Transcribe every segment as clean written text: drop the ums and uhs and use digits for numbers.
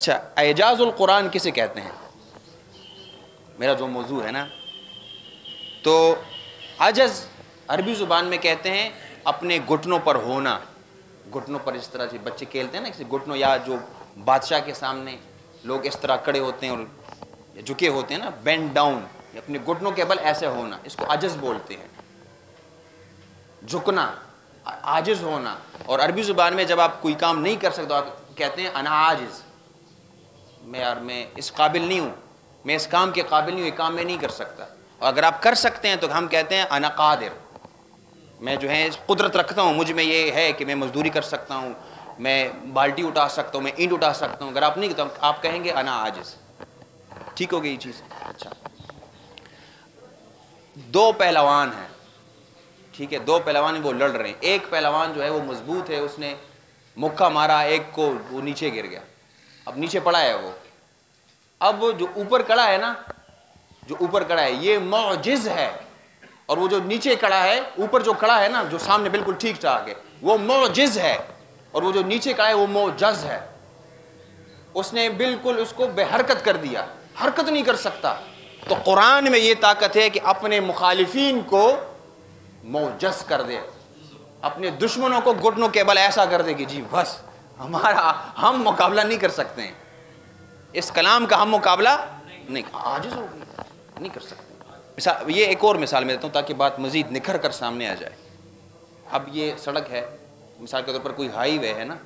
اچھا، اعجاز القرآن کسے کہتے ہیں؟ میرا جو موضوع ہے نا، تو عجز عربی زبان میں کہتے ہیں اپنے گھٹنوں پر ہونا. گھٹنوں پر اس طرح سے بچے کھیلتے ہیں نا، کسی گھٹنوں، یا جو بادشاہ کے سامنے لوگ اس طرح کھڑے ہوتے ہیں اور جھکے ہوتے ہیں نا، بینڈ ڈاؤن، اپنے گھٹنوں کے بل ایسے ہونا، اس کو عجز بولتے ہیں. جھکنا، عاجز ہونا. اور عربی زبان میں جب آپ کوئی کام نہیں کر سکتے آپ کہتے ہیں انا عاجز، میں اس قابل نہیں ہوں، میں اس کام کے قابل نہیں ہوں، یہ کام میں نہیں کر سکتا. اور اگر آپ کر سکتے ہیں تو ہم کہتے ہیں انا قادر، میں جو ہے قدرت رکھتا ہوں، مجھ میں یہ ہے کہ میں مزدوری کر سکتا ہوں، میں بالٹی اٹھا سکتا ہوں، میں اینٹ اٹھا سکتا ہوں. اگر آپ نہیں تو آپ کہیں گے انا عاجز. ٹھیک ہو گئی یہ چیز؟ اچھا، دو پہلوان ہیں، ٹھیک ہے، دو پہلوان ہیں، وہ لڑ رہے ہیں. ایک پہلوان جو ہے وہ مضبوط ہے، اس نے مکہ مارا ایک کو، وہ نیچے گر گیا، اب نیچے پڑا ہے وہ. اب جو اوپر کڑا ہے نا، جو اوپر کڑا ہے یہ معجز ہے، اور وہ جو نیچے کڑا ہے، اوپر جو کڑا ہے نا، جو سامنے بالکل ٹھیک ٹھاک ہے، وہ معجز ہے، اور وہ جو نیچے کڑا ہے وہ معجز ہے. اس نے بالکل اس کو بے حرکت کر دیا، حرکت نہیں کر سکتا. تو قرآن میں یہ طاقت ہے کہ اپنے مخالفین کو معجز کر دے، اپنے دشمنوں کو گھٹنوں کے بل ایسا کر دے کہ جی بس ہم مقابلہ نہیں کر سکتے ہیں، اس کلام کا ہم مقابلہ نہیں، عاجز ہو گئی، نہیں کر سکتے. یہ ایک اور مثال میں دیتا ہوں تاکہ بات مزید نکھر کر سامنے آ جائے. اب یہ سڑک ہے، مثال کے طور پر کوئی ہائی وے ہے نا،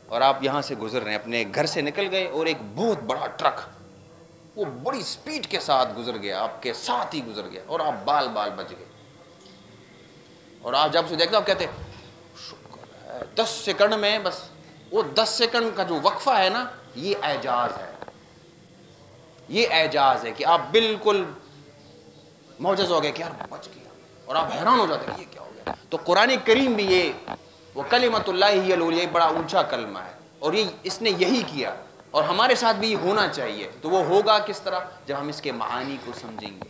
اور آپ یہاں سے گزر رہے ہیں، اپنے گھر سے نکل گئے، اور ایک بہت بڑا ٹرک وہ بڑی سپیڈ کے ساتھ گزر گیا، آپ کے ساتھ ہی گزر گیا، اور آپ بال بچ گئے. اور آپ جب اسے دیکھتے آپ کہتے شکر ہے، 10 سیکنڈ میں، بس وہ 10 سیکنڈ کا جو وقفہ ہے نا، یہ اعجاز ہے. یہ اعجاز ہے کہ آپ بالکل معجز ہو گئے کہ یار بچ گیا، اور آپ حیران ہو جاتے ہیں یہ کیا ہو گیا. تو قرآن کریم بھی یہ وَكَلِمَةُ اللَّهِ هِيَ الْعُلْيَا، یہ بڑا اونچا کلمہ ہے، اور یہ اس نے یہی کیا، اور ہمارے ساتھ بھی یہ ہونا چاہیے. تو وہ ہوگا کس طرح؟ جب ہم اس کے معانی کو سمجھیں گے.